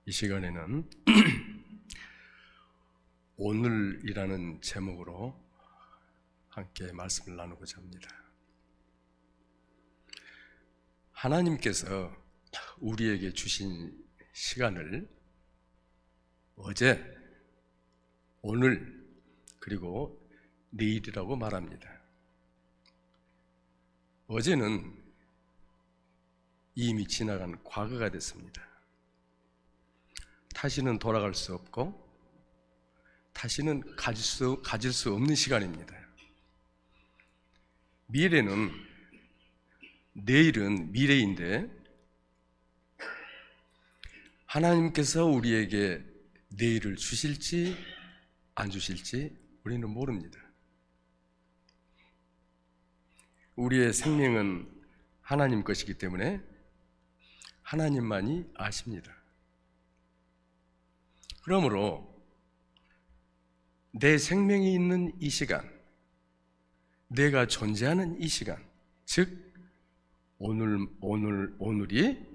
이 시간에는 오늘이라는 제목으로 함께 말씀을 나누고자 합니다. 하나님께서 우리에게 주신 시간을 어제, 오늘, 그리고 내일이라고 말합니다. 어제는 이미 지나간 과거가 됐습니다. 다시는 돌아갈 수 없고 다시는 가질 수 없는 시간입니다. 내일은 미래인데 하나님께서 우리에게 내일을 주실지 안 주실지 우리는 모릅니다. 우리의 생명은 하나님 것이기 때문에 하나님만이 아십니다. 그러므로 내 생명이 있는 이 시간, 내가 존재하는 이 시간, 즉 오늘이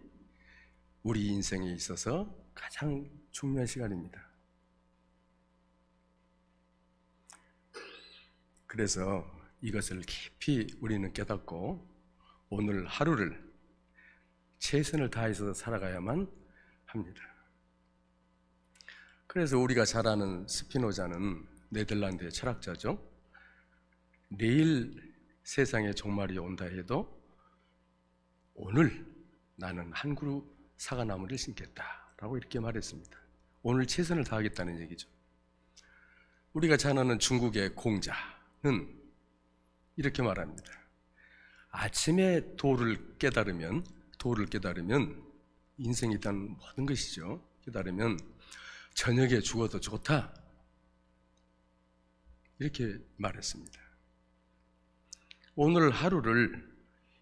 우리 인생에 있어서 가장 중요한 시간입니다. 그래서 이것을 깊이 우리는 깨닫고 오늘 하루를 최선을 다해서 살아가야만 합니다. 그래서 우리가 잘 아는 스피노자는 네덜란드의 철학자죠. 내일 세상의 종말이 온다 해도 오늘 나는 한 그루 사과나무를 심겠다라고 이렇게 말했습니다. 오늘 최선을 다하겠다는 얘기죠. 우리가 잘 아는 중국의 공자는 이렇게 말합니다. 아침에 도를 깨달으면 인생이 일단 모든 것이죠. 깨달으면 저녁에 죽어도 좋다, 이렇게 말했습니다. 오늘 하루를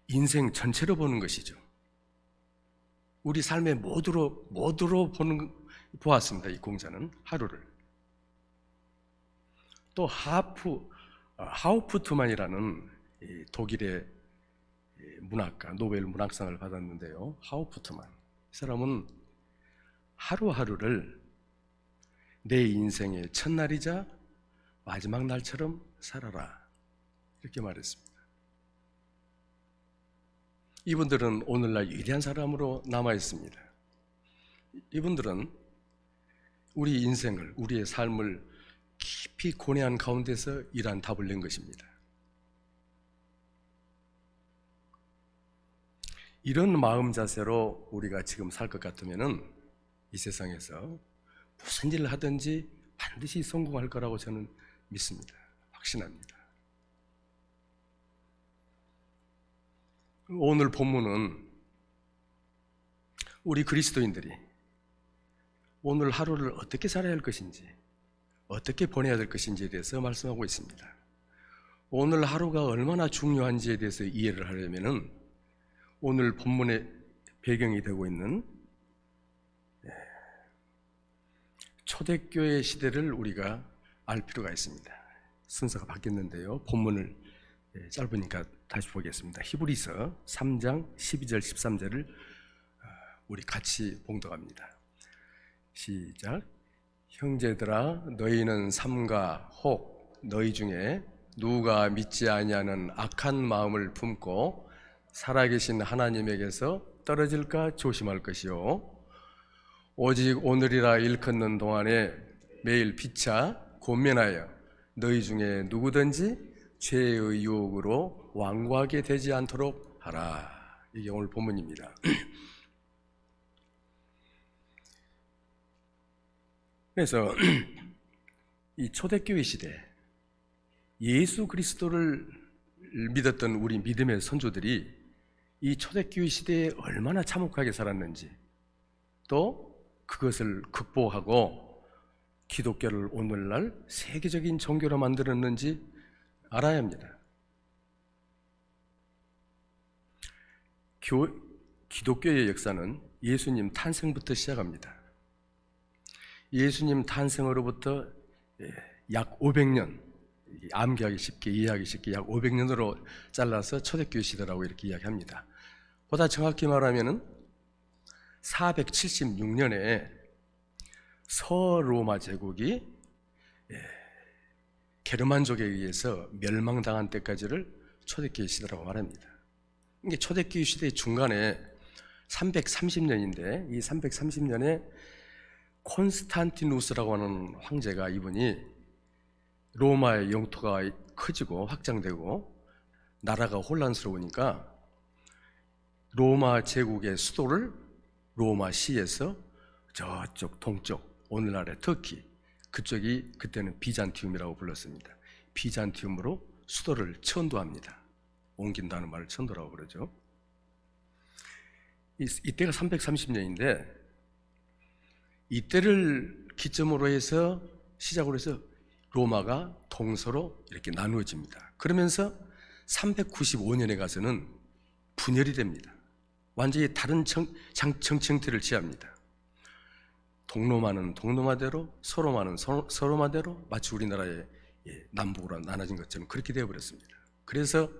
인생 전체로 보는 것이죠. 우리 삶의 모두로 보았습니다. 이 공자는 하루를. 또 하우프트만이라는 독일의 문학가, 노벨 문학상을 받았는데요. 하우프트만, 이 사람은 하루하루를 내 인생의 첫날이자 마지막 날처럼 살아라, 이렇게 말했습니다. 이분들은 오늘날 위대한 사람으로 남아 있습니다. 이분들은 우리 인생을, 우리의 삶을 깊이 고뇌한 가운데서 이러한 답을 낸 것입니다. 이런 마음 자세로 우리가 지금 살 것 같으면은 이 세상에서 무슨 일을 하든지 반드시 성공할 거라고 저는 믿습니다. 확신합니다. 오늘 본문은 우리 그리스도인들이 오늘 하루를 어떻게 살아야 할 것인지, 어떻게 보내야 될 것인지에 대해서 말씀하고 있습니다. 오늘 하루가 얼마나 중요한지에 대해서 이해를 하려면은 오늘 본문의 배경이 되고 있는 초대교회 시대를 우리가 알 필요가 있습니다. 순서가 바뀌었는데요. 본문을 짧으니까 다시 보겠습니다. 히브리서 3장 12절 13절을 우리 같이 봉독합니다. 시작. 형제들아, 너희는 삼가 혹 너희 중에 누가 믿지 아니하는 악한 마음을 품고 살아계신 하나님에게서 떨어질까 조심할 것이요, 오직 오늘이라 일컫는 동안에 매일 피차 권면하여 너희 중에 누구든지 죄의 유혹으로 완고하게 되지 않도록 하라. 이게 오늘 본문입니다. 그래서 이 초대교회 시대 예수 그리스도를 믿었던 우리 믿음의 선조들이 이 초대교회 시대에 얼마나 참혹하게 살았는지, 또 그것을 극복하고 기독교를 오늘날 세계적인 종교로 만들었는지 알아야 합니다. 기독교의 역사는 예수님 탄생부터 시작합니다. 예수님 탄생으로부터 약 500년, 암기하기 쉽게, 이해하기 쉽게 약 500년으로 잘라서 초대교회 시대라고 이렇게 이야기합니다. 보다 정확히 말하면은 476년에 서로마 제국이 게르만족에 의해서 멸망당한 때까지를 초대교회 시대라고 말합니다. 이게 초대교회 시대 중간에 330년인데 이 330년에 콘스탄티누스라고 하는 황제가, 이분이 로마의 영토가 커지고 확장되고 나라가 혼란스러우니까 로마 제국의 수도를 로마시에서 저쪽 동쪽, 오늘날의 터키 그쪽이 그때는 비잔티움이라고 불렀습니다. 비잔티움으로 수도를 천도합니다. 옮긴다는 말을 천도라고 그러죠. 이때가 330년인데 이때를 기점으로 해서 시작으로 해서 로마가 동서로 이렇게 나누어집니다. 그러면서 395년에 가서는 분열이 됩니다. 완전히 다른 정치 형태를 취합니다. 동로마는 동로마대로, 서로마는 서로마대로, 마치 우리나라의 남북으로 나눠진 것처럼 그렇게 되어버렸습니다. 그래서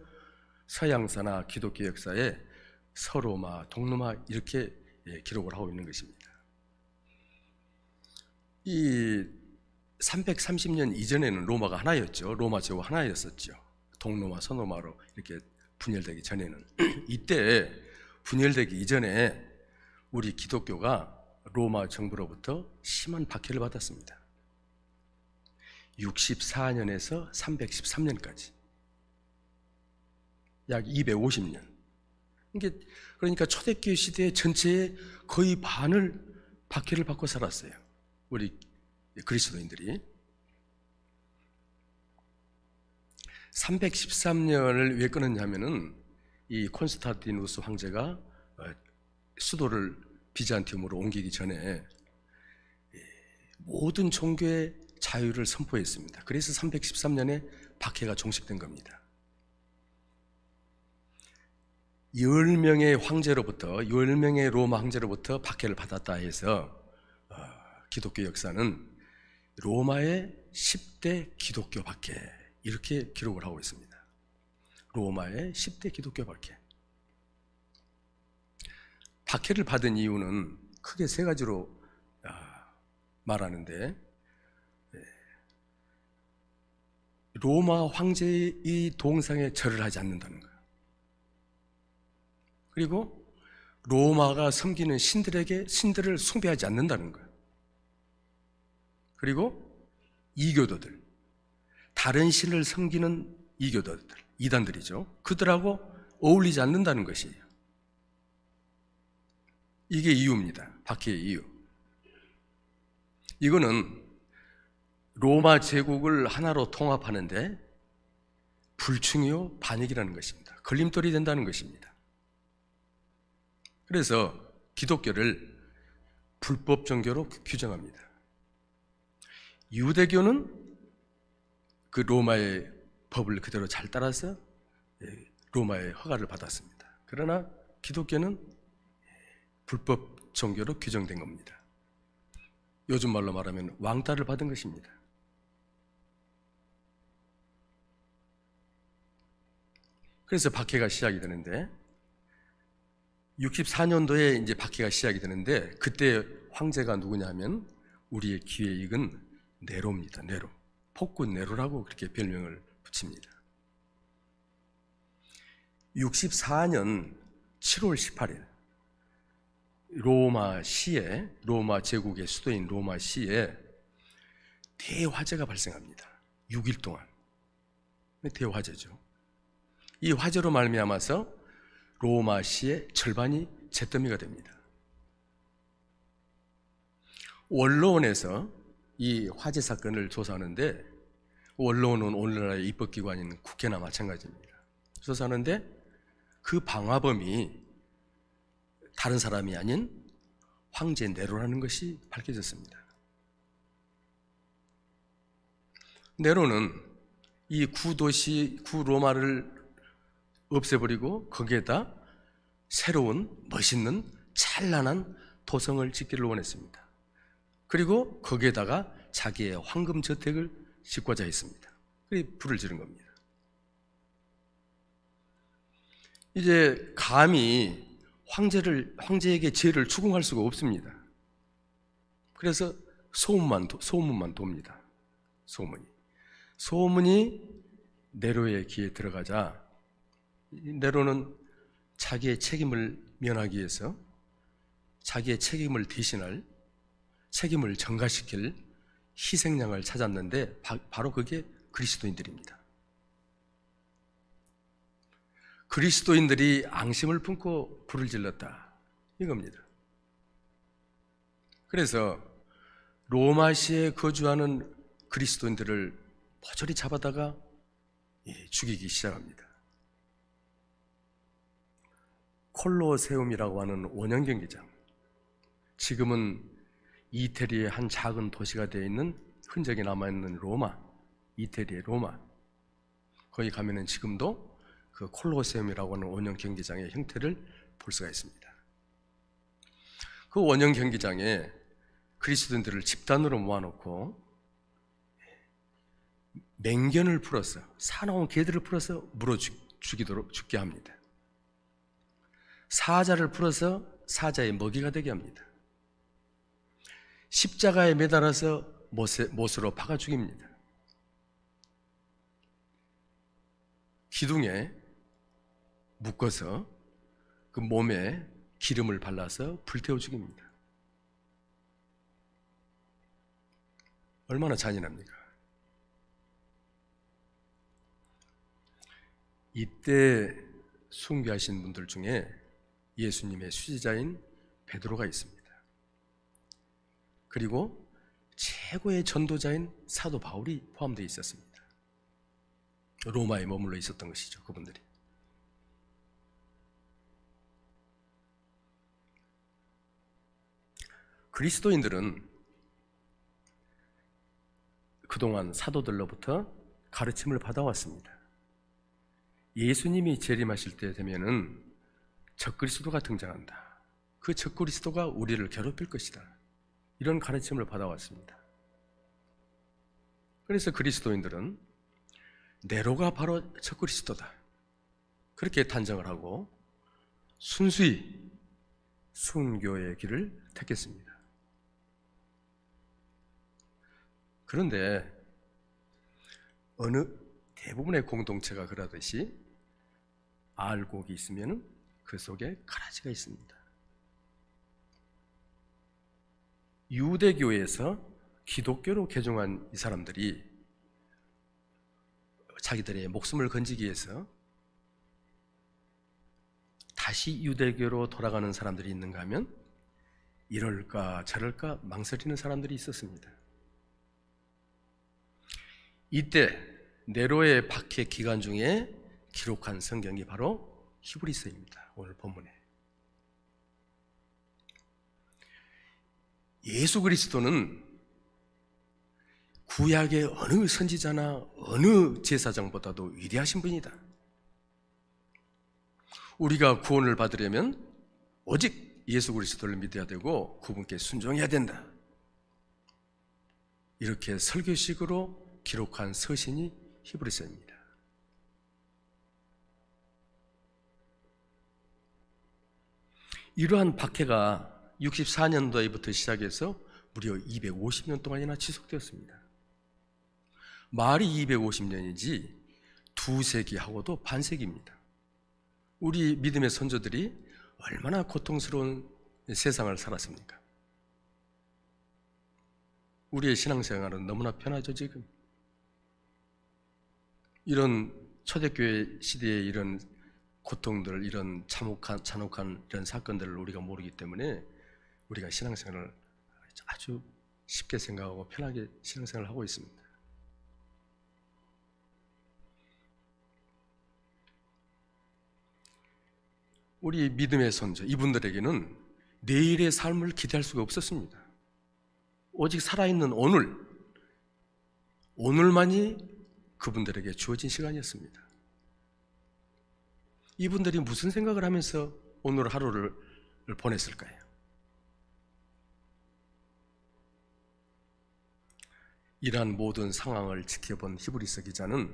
서양사나 기독교 역사에 서로마, 동로마 이렇게 기록을 하고 있는 것입니다. 이 330년 이전에는 로마가 하나였죠. 로마 제국 하나였었죠. 동로마, 서로마로 이렇게 분열되기 전에는. 이때 분열되기 이전에 우리 기독교가 로마 정부로부터 심한 박해를 받았습니다. 64년에서 313년까지 약 250년. 이게 그러니까 초대교회 시대 전체의 거의 반을 박해를 받고 살았어요. 우리 그리스도인들이. 313년을 왜 끊었냐면은 이 콘스탄티누스 황제가 수도를 비잔티움으로 옮기기 전에 모든 종교의 자유를 선포했습니다. 그래서 313년에 박해가 종식된 겁니다. 10명의 황제로부터, 10명의 로마 황제로부터 박해를 받았다 해서 기독교 역사는 로마의 10대 기독교 박해, 이렇게 기록을 하고 있습니다. 로마의 10대 기독교 박해. 박해를 받은 이유는 크게 세 가지로 말하는데, 로마 황제의 이 동상에 절을 하지 않는다는 거예요. 그리고 로마가 섬기는 신들을 숭배하지 않는다는 거예요. 그리고 이교도들, 다른 신을 섬기는 이교도들, 이단들이죠. 그들하고 어울리지 않는다는 것이에요. 이게 이유입니다. 박해의 이유. 이거는 로마 제국을 하나로 통합하는데 불충이요 반역이라는 것입니다. 걸림돌이 된다는 것입니다. 그래서 기독교를 불법 종교로 규정합니다. 유대교는 그 로마의 법을 그대로 잘 따라서 로마의 허가를 받았습니다. 그러나 기독교는 불법 종교로 규정된 겁니다. 요즘 말로 말하면 왕따를 받은 것입니다. 그래서 박해가 시작이 되는데 64년도에 이제 박해가 시작이 되는데 그때 황제가 누구냐 하면 우리의 귀에 익은 네로입니다. 네로. 폭군 네로라고 그렇게 별명을 붙입니다. 64년 7월 18일 로마시에, 로마 제국의 수도인 로마시에 대화재가 발생합니다. 6일 동안. 대화재죠. 이 화재로 말미암아서 로마시의 절반이 잿더미가 됩니다. 원로원에서 이 화재 사건을 조사하는데, 원로원은 오늘날의 입법기관인 국회나 마찬가지입니다. 조사하는데 그 방화범이 다른 사람이 아닌 황제 네로라는 것이 밝혀졌습니다. 네로는 이 구도시, 구로마를 없애버리고 거기에다 새로운 멋있는 찬란한 도성을 짓기를 원했습니다. 그리고 거기에다가 자기의 황금 저택을 짓고자 했습니다. 그래서 불을 지른 겁니다. 이제 감히 황제에게 죄를 추궁할 수가 없습니다. 그래서 소문만 돕니다. 소문이 네로의 귀에 들어가자 네로는 자기의 책임을 면하기 위해서 자기의 책임을 대신할, 책임을 전가시킬 희생양을 찾았는데 바로 그게 그리스도인들입니다. 그리스도인들이 앙심을 품고 불을 질렀다, 이겁니다. 그래서 로마시에 거주하는 그리스도인들을 모조리 잡아다가 죽이기 시작합니다. 콜로세움이라고 하는 원형 경기장, 지금은 이태리의 한 작은 도시가 되어 있는 흔적이 남아있는 로마, 이태리의 로마, 거기 가면은 지금도 그 콜로세움이라고 하는 원형 경기장의 형태를 볼 수가 있습니다. 그 원형 경기장에 그리스도인들을 집단으로 모아놓고 맹견을 풀어서, 사나운 개들을 풀어서 물어 죽게 합니다. 사자를 풀어서 사자의 먹이가 되게 합니다. 십자가에 매달아서 못으로 박아 죽입니다. 기둥에 묶어서 그 몸에 기름을 발라서 불태워 죽입니다. 얼마나 잔인합니까? 이때 순교하신 분들 중에 예수님의 수제자인 베드로가 있습니다. 그리고 최고의 전도자인 사도 바울이 포함되어 있었습니다. 로마에 머물러 있었던 것이죠, 그분들이. 그리스도인들은 그동안 사도들로부터 가르침을 받아왔습니다. 예수님이 재림하실 때 되면은 적그리스도가 등장한다, 그 적그리스도가 우리를 괴롭힐 것이다, 이런 가르침을 받아왔습니다. 그래서 그리스도인들은 네로가 바로 적그리스도다, 그렇게 단정을 하고 순수히 순교의 길을 택했습니다. 그런데 어느 대부분의 공동체가 그러듯이 알곡이 있으면 그 속에 가라지가 있습니다. 유대교에서 기독교로 개종한 이 사람들이 자기들의 목숨을 건지기 위해서 다시 유대교로 돌아가는 사람들이 있는가 하면 이럴까 저럴까 망설이는 사람들이 있었습니다. 이때 네로의 박해 기간 중에 기록한 성경이 바로 히브리서입니다. 오늘 본문에 예수 그리스도는 구약의 어느 선지자나 어느 제사장보다도 위대하신 분이다. 우리가 구원을 받으려면 오직 예수 그리스도를 믿어야 되고 그분께 순종해야 된다, 이렇게 설교식으로 기록한 서신이 히브리서입니다. 이러한 박해가 64년도에부터 시작해서 무려 250년 동안이나 지속되었습니다. 말이 250년이지 두세기하고도 반세기입니다. 우리 믿음의 선조들이 얼마나 고통스러운 세상을 살았습니까? 우리의 신앙생활은 너무나 편하죠, 지금. 이런 초대교회 시대의 이런 고통들, 이런 잔혹한 이런 사건들을 우리가 모르기 때문에 우리가 신앙생활을 아주 쉽게 생각하고 편하게 신앙생활을 하고 있습니다. 우리 믿음의 선조, 이분들에게는 내일의 삶을 기대할 수가 없었습니다. 오직 살아있는 오늘만이 그분들에게 주어진 시간이었습니다. 이분들이 무슨 생각을 하면서 오늘 하루를 보냈을까요? 이러한 모든 상황을 지켜본 히브리서 기자는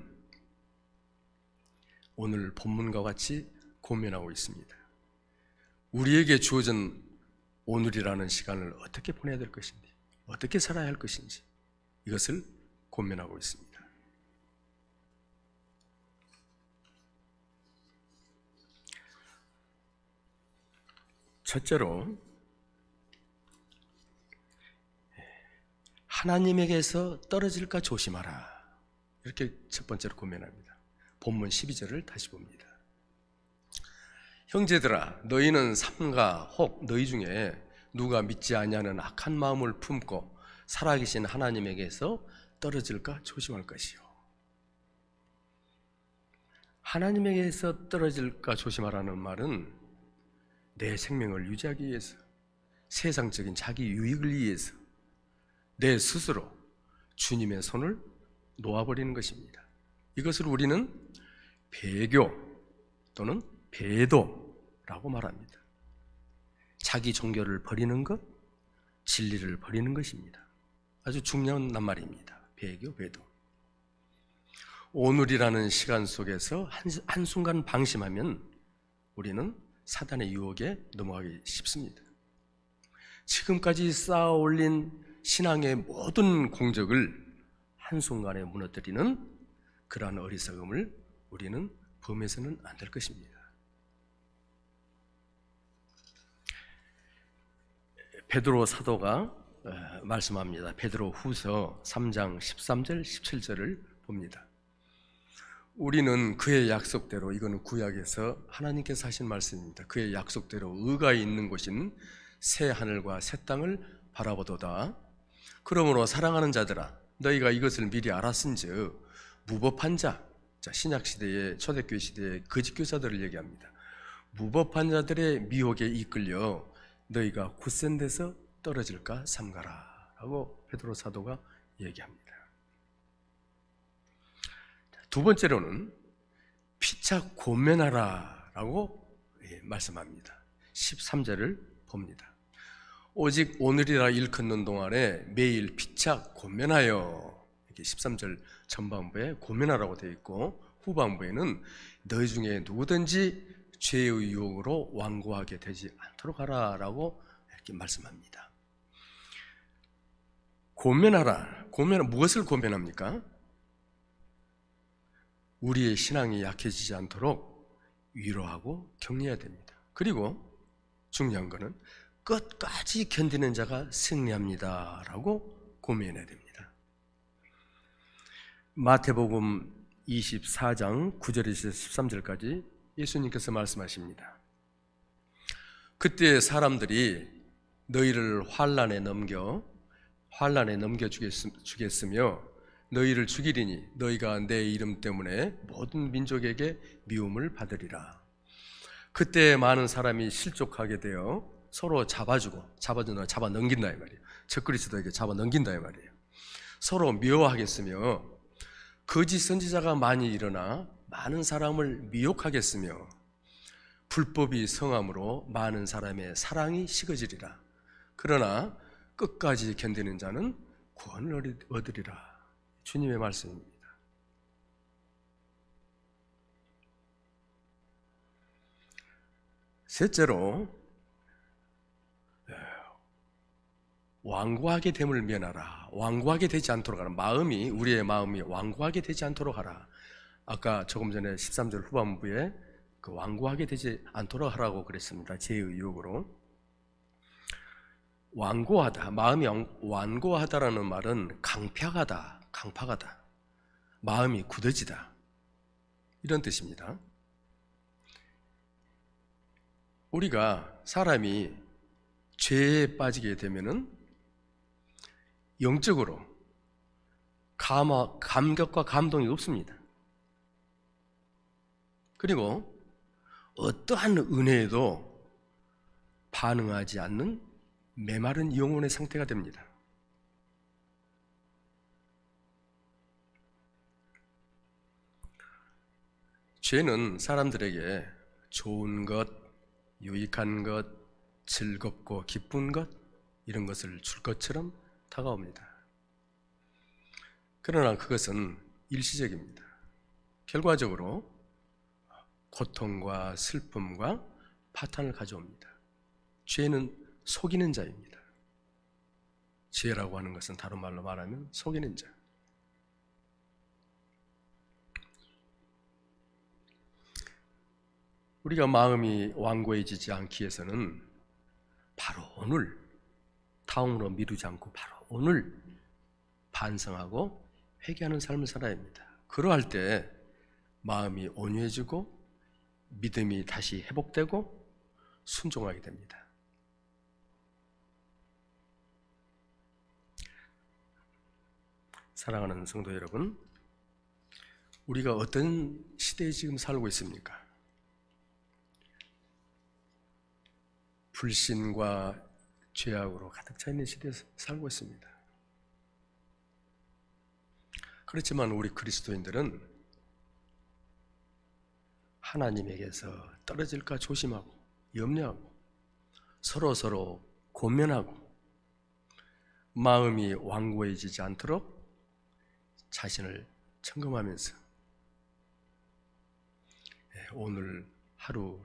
오늘 본문과 같이 고민하고 있습니다. 우리에게 주어진 오늘이라는 시간을 어떻게 보내야 될 것인지, 어떻게 살아야 할 것인지 이것을 고민하고 있습니다. 첫째로 하나님에게서 떨어질까 조심하라. 이렇게 첫 번째로 고민합니다. 본문 12절을 다시 봅니다. 형제들아, 너희는 삼가 혹 너희 중에 누가 믿지 아니하는 악한 마음을 품고 살아계신 하나님에게서 떨어질까 조심할 것이요. 하나님에게서 떨어질까 조심하라는 말은 내 생명을 유지하기 위해서, 세상적인 자기 유익을 위해서 내 스스로 주님의 손을 놓아버리는 것입니다. 이것을 우리는 배교 또는 배도라고 말합니다. 자기 종교를 버리는 것, 진리를 버리는 것입니다. 아주 중요한 낱말입니다. 배교, 배도. 오늘이라는 시간 속에서 한순간 방심하면 우리는 사단의 유혹에 넘어가기 쉽습니다. 지금까지 쌓아 올린 신앙의 모든 공적을 한순간에 무너뜨리는 그러한 어리석음을 우리는 범해서는 안 될 것입니다. 베드로 사도가 말씀합니다. 베드로 후서 3장 13절 17절을 봅니다. 우리는 그의 약속대로, 이거는 구약에서 하나님께서 하신 말씀입니다. 그의 약속대로 의가 있는 곳인 새 하늘과 새 땅을 바라보도다. 그러므로 사랑하는 자들아, 너희가 이것을 미리 알았은즉 무법한 자, 신약시대의 초대교회 시대의 거짓교사들을 얘기합니다. 무법한 자들의 미혹에 이끌려 너희가 굳센 데서 떨어질까 삼가라 라고 베드로 사도가 얘기합니다. 두 번째로는 피차 권면하라 라고 말씀합니다. 13절을 봅니다. 오직 오늘이라 일컫는 동안에 매일 피차 권면하여, 이렇게 13절 전반부에 권면하라고 되어 있고 후반부에는 너희 중에 누구든지 죄의 유혹으로 완고하게 되지 않도록 하라 라고 이렇게 말씀합니다. 권면하라. 무엇을 권면합니까? 우리의 신앙이 약해지지 않도록 위로하고 격려해야 됩니다. 그리고 중요한 것은 끝까지 견디는 자가 승리합니다 라고 고민해야 됩니다. 마태복음 24장 9절에서 13절까지 예수님께서 말씀하십니다. 그때 사람들이 너희를 환난에 넘겨 주겠으며 너희를 죽이리니 너희가 내 이름 때문에 모든 민족에게 미움을 받으리라. 그때 많은 사람이 실족하게 되어 서로 잡아 넘긴다 이 말이에요. 적그리스도에게 잡아 넘긴다 이 말이에요. 서로 미워하겠으며 거짓 선지자가 많이 일어나 많은 사람을 미혹하겠으며 불법이 성함으로 많은 사람의 사랑이 식어지리라. 그러나 끝까지 견디는 자는 구원을 얻으리라. 주님의 말씀입니다. 셋째로 완고하게 됨을 면하라. 완고하게 되지 않도록 하라. 우리의 마음이 완고하게 되지 않도록 하라. 아까 조금 전에 13절 후반부에 그 완고하게 되지 않도록 하라고 그랬습니다. 죄의 유혹으로. 완고하다, 마음이 완고하다라는 말은 강팍하다, 마음이 굳어지다, 이런 뜻입니다. 우리가 사람이 죄에 빠지게 되면은 영적으로 감격과 감동이 없습니다. 그리고 어떠한 은혜에도 반응하지 않는 메마른 영혼의 상태가 됩니다. 죄는 사람들에게 좋은 것, 유익한 것, 즐겁고 기쁜 것, 이런 것을 줄 것처럼 다가옵니다. 그러나 그것은 일시적입니다. 결과적으로 고통과 슬픔과 파탄을 가져옵니다. 죄는 속이는 자입니다. 죄라고 하는 것은 다른 말로 말하면 속이는 자. 우리가 마음이 완고해지지 않기 위해서는 바로 오늘, 다음으로 미루지 않고 바로 오늘 반성하고 회개하는 삶을 살아야 합니다. 그러할 때 마음이 온유해지고 믿음이 다시 회복되고 순종하게 됩니다. 사랑하는 성도 여러분, 우리가 어떤 시대에 지금 살고 있습니까? 불신과 죄악으로 가득 차 있는 시대에 살고 있습니다. 그렇지만 우리 그리스도인들은 하나님에게서 떨어질까 조심하고 염려하고 서로 권면하고 마음이 완고해지지 않도록 자신을 점검하면서 오늘 하루를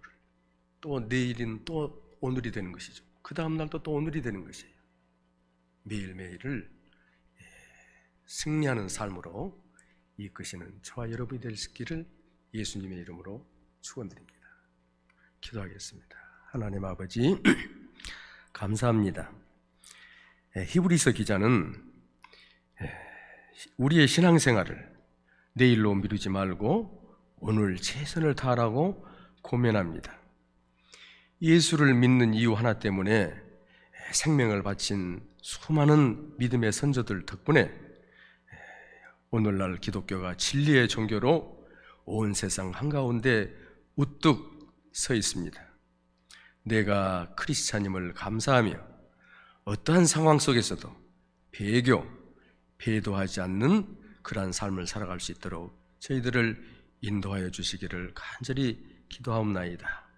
또 내일은 또 오늘이 되는 것이죠. 그 다음 날도 또 오늘이 되는 것이에요. 매일매일을 승리하는 삶으로 이끄시는 저와 여러분이 되시기를 예수님의 이름으로 축원드립니다. 기도하겠습니다. 하나님 아버지, 감사합니다. 히브리서 기자는 우리의 신앙생활을 내일로 미루지 말고 오늘 최선을 다하라고 고면합니다. 예수를 믿는 이유 하나 때문에 생명을 바친 수많은 믿음의 선조들 덕분에 오늘날 기독교가 진리의 종교로 온 세상 한가운데 우뚝 서 있습니다. 내가 크리스찬임을 감사하며 어떠한 상황 속에서도 배도하지 않는 그러한 삶을 살아갈 수 있도록 저희들을 인도하여 주시기를 간절히 기도하옵나이다.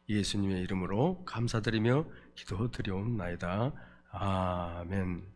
예수님의 이름으로 감사드리며 기도드리옵나이다. 아멘.